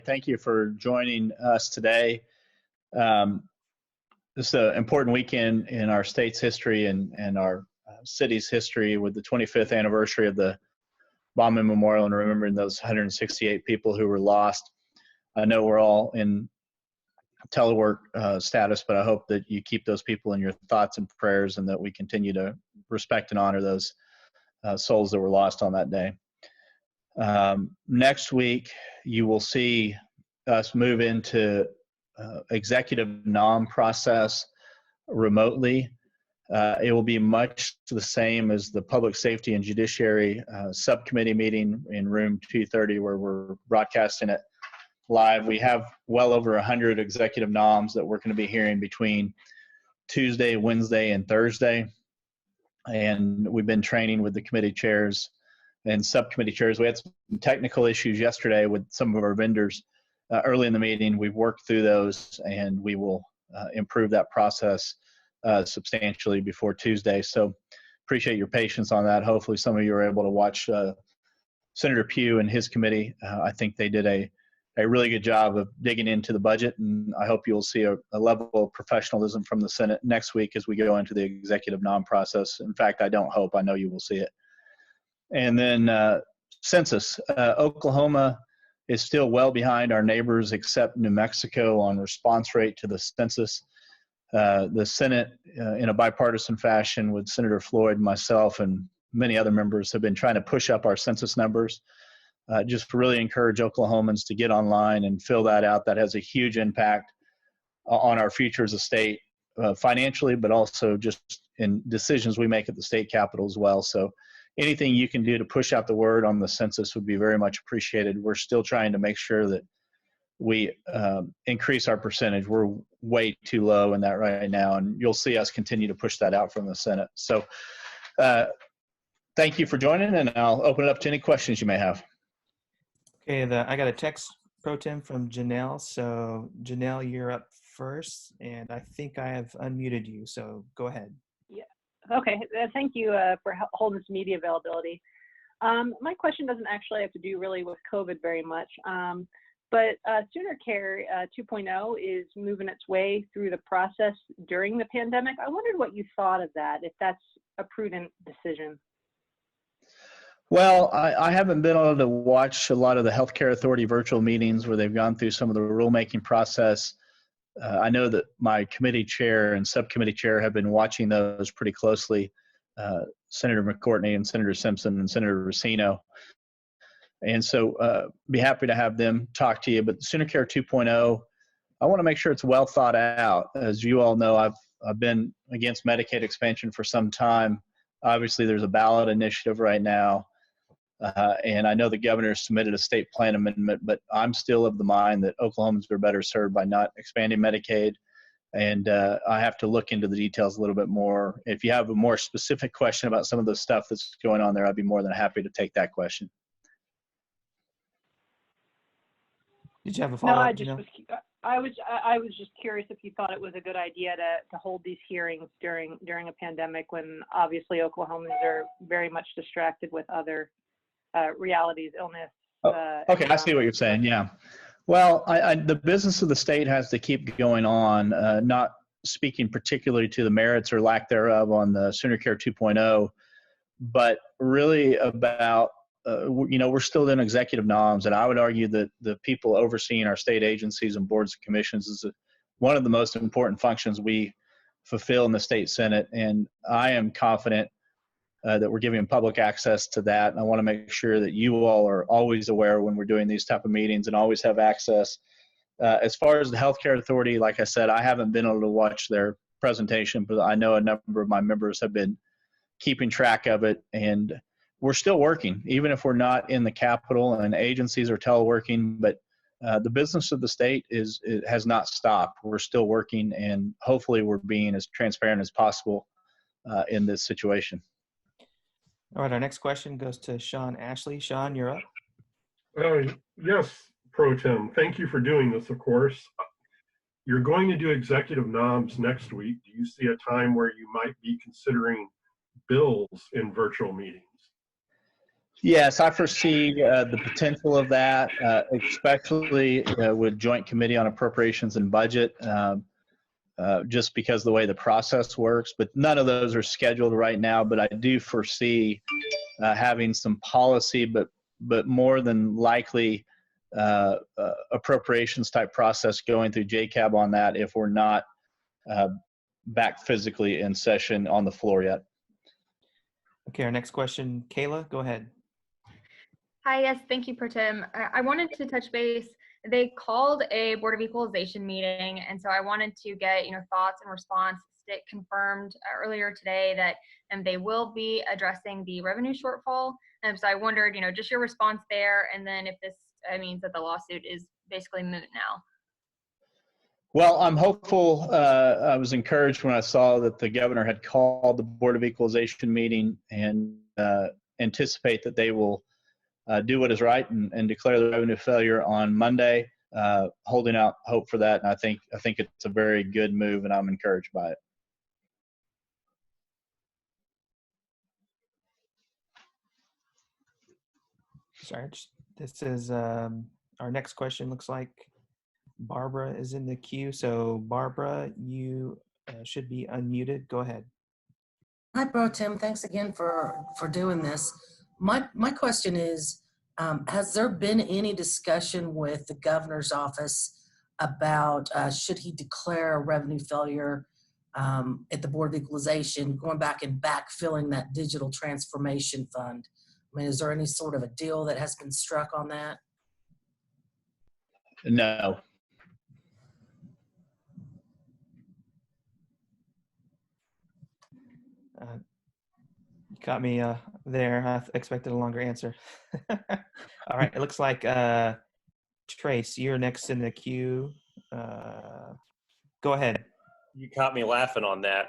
Thank you for joining us today. This is an important weekend in our state's history and our city's history with the 25th anniversary of the bombing memorial and remembering those 168 people who were lost. I know we're all in telework status, but I hope that you keep those people in your thoughts and prayers and that we continue to respect and honor those souls that were lost on that day. Next week, you will see us move into executive nom process remotely. It will be much the same as the Public Safety and Judiciary subcommittee meeting in room 230 where we're broadcasting it live. We have well over 100 executive noms that we're going to be hearing between Tuesday, Wednesday, and Thursday. And we've been training with the committee chairs and subcommittee chairs. We had some technical issues yesterday with some of our vendors early in the meeting. We've worked through those and we will improve that process substantially before Tuesday. So appreciate your patience on that. Hopefully some of you are able to watch Senator Pugh and his committee. I think they did a really good job of digging into the budget, and I hope you'll see a level of professionalism from the Senate next week as we go into the executive nom process. In fact, I don't hope, I know you will see it. And then Census. Oklahoma is still well behind our neighbors except New Mexico on response rate to the census. The Senate, in a bipartisan fashion with Senator Floyd, myself, and many other members have been trying to push up our census numbers. Just to really encourage Oklahomans to get online and fill that out. That has a huge impact on our future as a state, financially, but also just in decisions we make at the state capitol as well. So anything you can do to push out the word on the census would be very much appreciated. We're still trying to make sure that we increase our percentage. We're way too low in that right now, and you'll see us continue to push that out from the Senate. So thank you for joining, and I'll open it up to any questions you may have. Okay, I got a text pro tem from Janelle. So Janelle, you're up first, and I think I have unmuted you, so go ahead. Yeah, okay, thank you for holding this media availability. My question doesn't actually have to do really with COVID very much, but Sooner Care 2.0 is moving its way through the process during the pandemic. I wondered what you thought of that, if that's a prudent decision. Well, I haven't been able to watch a lot of the Healthcare Authority virtual meetings where they've gone through some of the rulemaking process. I know that my committee chair and subcommittee chair have been watching those pretty closely, Senator McCourtney and Senator Simpson and Senator Racino. And so be happy to have them talk to you. But Sooner Care 2.0, I want to make sure it's well thought out. As you all know, I've been against Medicaid expansion for some time. Obviously, there's a ballot initiative right now. And I know the governor submitted a state plan amendment, but I'm still of the mind that Oklahomans are better served by not expanding Medicaid. And I have to look into the details a little bit more. If you have a more specific question about some of the stuff that's going on there, I'd be more than happy to take that question. Did you have a follow-up? No, I was just curious if you thought it was a good idea to hold these hearings during a pandemic when obviously Oklahomans are very much distracted with other realities, illness. Okay, I see what you're saying. Yeah. Well, the business of the state has to keep going on, not speaking particularly to the merits or lack thereof on the Sooner Care 2.0, but really about, we're still in executive noms, and I would argue that the people overseeing our state agencies and boards and commissions is one of the most important functions we fulfill in the state Senate, and I am confident that we're giving public access to that. And I want to make sure that you all are always aware when we're doing these type of meetings and always have access. As far as the Healthcare Authority, like I said, I haven't been able to watch their presentation, but I know a number of my members have been keeping track of it. And we're still working, even if we're not in the Capitol and agencies are teleworking, but the business of the state has not stopped. We're still working, and hopefully we're being as transparent as possible in this situation. All right, our next question goes to Sean Ashley. Sean, you're up. Yes, Pro Tem. Thank you for doing this, of course. You're going to do executive noms next week. Do you see a time where you might be considering bills in virtual meetings? Yes, I foresee the potential of that, especially with Joint Committee on Appropriations and Budget, just because of the way the process works. But none of those are scheduled right now. But I do foresee having some policy, but more than likely appropriations type process going through JCAB on that if we're not back physically in session on the floor yet. Okay, our next question, Kayla, go ahead. Hi, yes, thank you, Pro Tem. I wanted to touch base. They called a Board of Equalization meeting, and so I wanted to get thoughts and response. It confirmed earlier today that they will be addressing the revenue shortfall. And so I wondered, just your response there, and then if this means that the lawsuit is basically moot now. Well, I'm hopeful. I was encouraged when I saw that the governor had called the Board of Equalization meeting and anticipate that they will do what is right and declare the revenue failure on Monday. Holding out hope for that, and I think it's a very good move, and I'm encouraged by it. Sorry, this is our next question. Looks like Barbara is in the queue. So Barbara, you should be unmuted. Go ahead. Hi, Pro Tem. Thanks again for doing this. My question is, has there been any discussion with the governor's office about should he declare a revenue failure at the Board of Equalization, going back and backfilling that digital transformation fund? I mean, is there any sort of a deal that has been struck on that? No. You caught me there. I expected a longer answer. All right. It looks like Trace, you're next in the queue. Go ahead. You caught me laughing on that.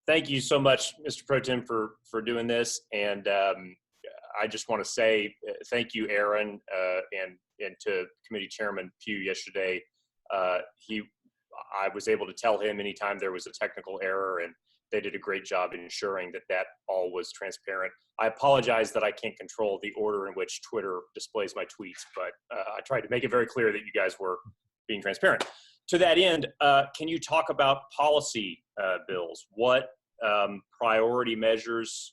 Thank you so much, Mr. Pro Tem, for doing this. And I just want to say thank you, Aaron, and to Committee Chairman Pugh yesterday. I was able to tell him anytime there was a technical error, and they did a great job in ensuring that all was transparent. I apologize that I can't control the order in which Twitter displays my tweets, but I tried to make it very clear that you guys were being transparent. To that end, can you talk about policy bills? What priority measures,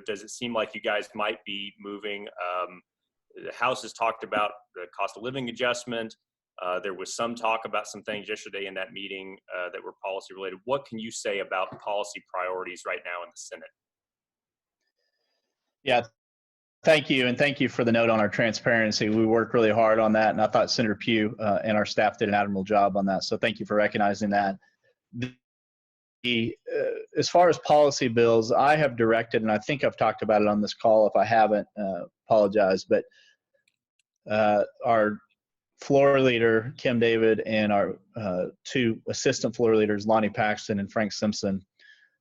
does it seem like you guys might be moving? The House has talked about the cost of living adjustment. There was some talk about some things yesterday in that meeting that were policy related. What can you say about policy priorities right now in the Senate? Yeah, thank you. And thank you for the note on our transparency. We worked really hard on that, and I thought Senator Pugh and our staff did an admirable job on that. So thank you for recognizing that. As far as policy bills, I have directed, and I think I've talked about it on this call. If I haven't, apologize. But our floor leader, Kim David, and our two assistant floor leaders, Lonnie Paxton and Frank Simpson,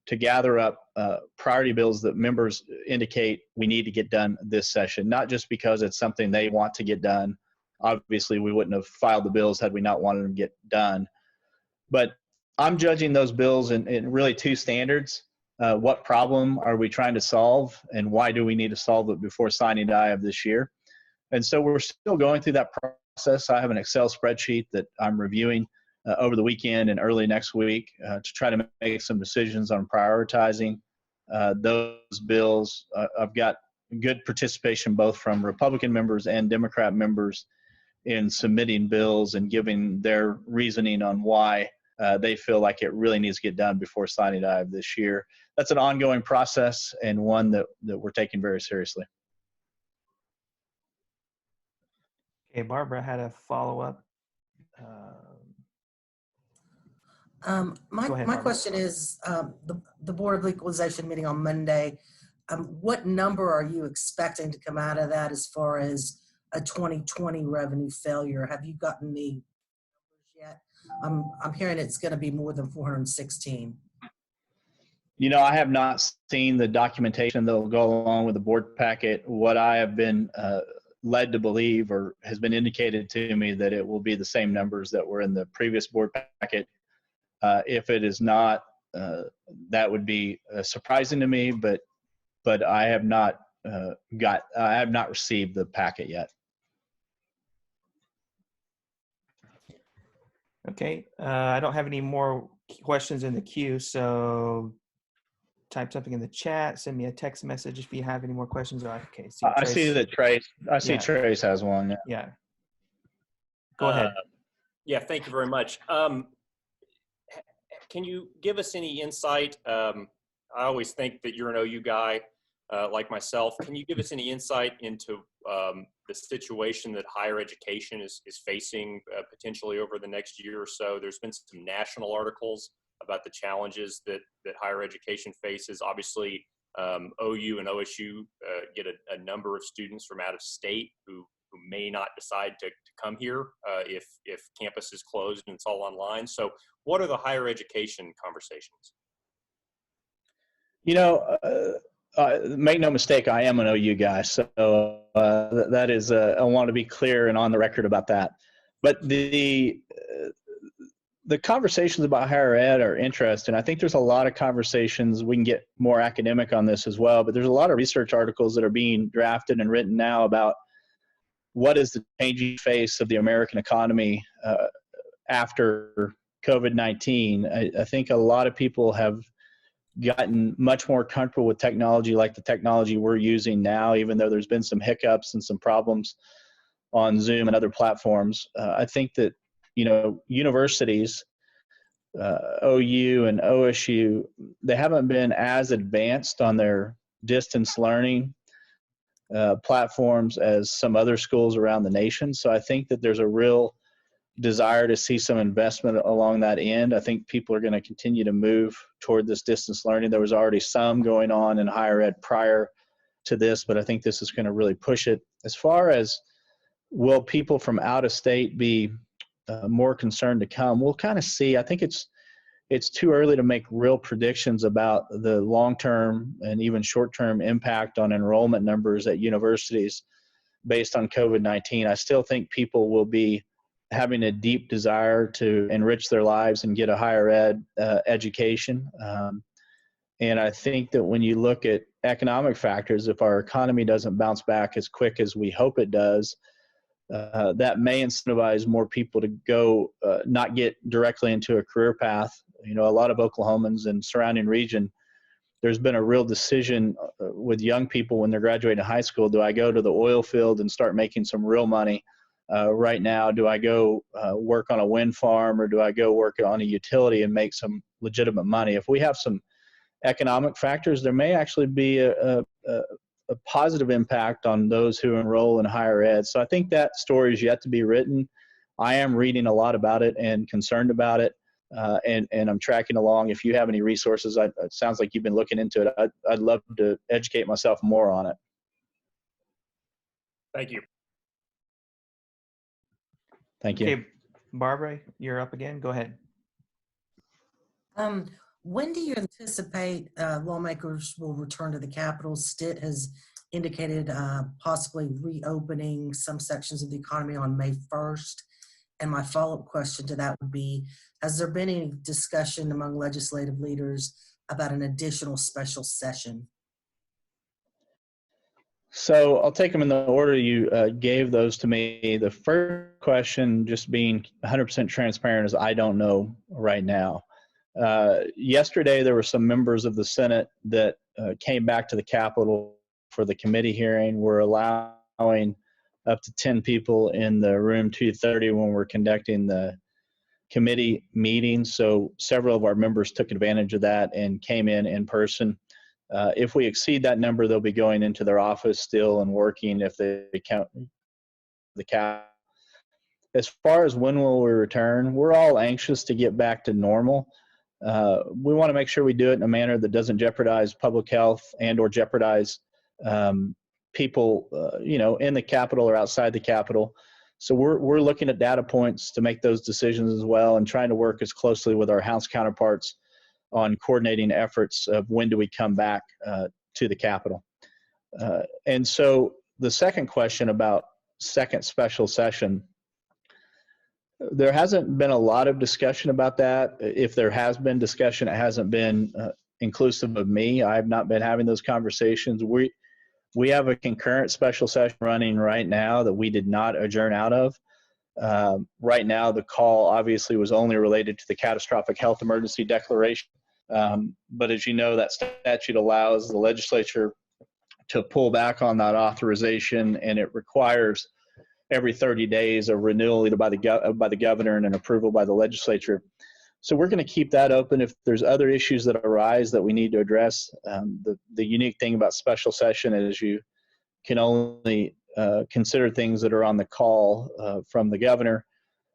to gather up priority bills that members indicate we need to get done this session, not just because it's something they want to get done. Obviously, we wouldn't have filed the bills had we not wanted them to get done. But I'm judging those bills in really two standards. What problem are we trying to solve, and why do we need to solve it before signing die of this year? And so we're still going through that process. I have an Excel spreadsheet that I'm reviewing over the weekend and early next week to try to make some decisions on prioritizing those bills. I've got good participation both from Republican members and Democrat members in submitting bills and giving their reasoning on why they feel like it really needs to get done before signing die of this year. That's an ongoing process and one that we're taking very seriously. Okay, Barbara had a follow-up. My question is, the Board of Equalization meeting on Monday, what number are you expecting to come out of that as far as a 2020 revenue failure? Have you gotten the numbers yet? I'm hearing it's going to be more than 416. I have not seen the documentation that will go along with the board packet. What I have been led to believe, or has been indicated to me, that it will be the same numbers that were in the previous board packet. If it is not, that would be surprising to me, but I have not I have not received the packet yet. Okay, I don't have any more questions in the queue, so type something in the chat, send me a text message if you have any more questions. Okay, I see that Trace. I see Yeah. Trace has one. Yeah. Yeah. Go ahead. Yeah, thank you very much. Can you give us any insight? I always think that you're an OU guy like myself. Can you give us any insight into the situation that higher education is facing potentially over the next year or so? There's been some national articles about the challenges that higher education faces. Obviously, OU and OSU get a number of students from out of state who may not decide to come here if campus is closed and it's all online. So what are the higher education conversations? You know, make no mistake, I am an OU guy. So that is, I want to be clear and on the record about that. But the conversations about higher ed are interesting. I think there's a lot of conversations. We can get more academic on this as well, but there's a lot of research articles that are being drafted and written now about what is the changing face of the American economy after COVID-19. I think a lot of people have gotten much more comfortable with technology like the technology we're using now, even though there's been some hiccups and some problems on Zoom and other platforms. I think that, you know, universities, OU and OSU, they haven't been as advanced on their distance learning platforms as some other schools around the nation. So I think that there's a real desire to see some investment along that end. I think people are going to continue to move toward this distance learning. There was already some going on in higher ed prior to this, but I think this is going to really push it. As far as will people from out of state be more concerned to come, we'll kind of see. I think it's too early to make real predictions about the long-term and even short-term impact on enrollment numbers at universities based on COVID-19. I still think people will be having a deep desire to enrich their lives and get a higher ed education. And I think that when you look at economic factors, if our economy doesn't bounce back as quick as we hope it does, that may incentivize more people to go not get directly into a career path. You know, a lot of Oklahomans and surrounding region, there's been a real decision with young people when they're graduating high school. Do I go to the oil field and start making some real money right now? Do I go work on a wind farm, or do I go work on a utility and make some legitimate money? If we have some economic factors, there may actually be a positive impact on those who enroll in higher ed. So I think that story is yet to be written. I am reading a lot about it and concerned about it, and I'm tracking along. If you have any resources, it sounds like you've been looking into it. I'd love to educate myself more on it. Thank you. Thank you. Okay, Barbara, you're up again. Go ahead. When do you anticipate lawmakers will return to the Capitol? Stitt has indicated possibly reopening some sections of the economy on May 1st. And my follow-up question to that would be, has there been any discussion among legislative leaders about an additional special session? So I'll take them in the order you gave those to me. The first question, just being 100% transparent, is I don't know right now. Yesterday, there were some members of the Senate that came back to the Capitol for the committee hearing. We're allowing up to 10 people in the room 230 when we're conducting the committee meetings. So several of our members took advantage of that and came in person. If we exceed that number, they'll be going into their office still and working if they count the cap. As far as when will we return, we're all anxious to get back to normal. We want to make sure we do it in a manner that doesn't jeopardize public health and or jeopardize people, you know, in the Capitol or outside the Capitol. So we're looking at data points to make those decisions as well, and trying to work as closely with our House counterparts on coordinating efforts of when do we come back to the Capitol. And so the second question about second special session, there hasn't been a lot of discussion about that. If there has been discussion, it hasn't been inclusive of me. I have not been having those conversations. We have a concurrent special session running right now that we did not adjourn out of. Right now, the call obviously was only related to the catastrophic health emergency declaration. But as you know, that statute allows the legislature to pull back on that authorization, and it requires every 30 days a renewal either by the governor and an approval by the legislature. So we're going to keep that open if there's other issues that arise that we need to address. The unique thing about special session is you can only consider things that are on the call from the governor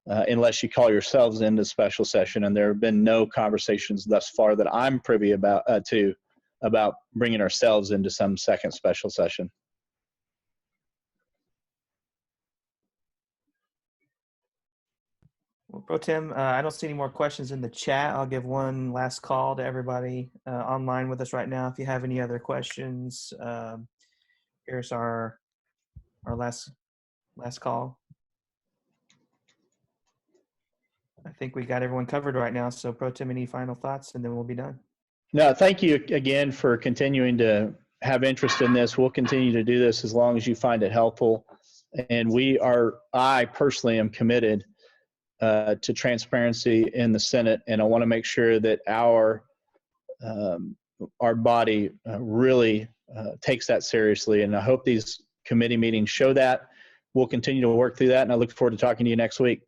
unless you call yourselves into special session. And there have been no conversations thus far that I'm privy about bringing ourselves into some second special session. Well, Pro Tem, I don't see any more questions in the chat. I'll give one last call to everybody online with us right now. If you have any other questions, here's our last call. I think we got everyone covered right now. So Pro Tem, any final thoughts, and then we'll be done. No, thank you again for continuing to have interest in this. We'll continue to do this as long as you find it helpful. And I personally am committed to transparency in the Senate, and I want to make sure that our body really takes that seriously. And I hope these committee meetings show that. We'll continue to work through that, and I look forward to talking to you next week.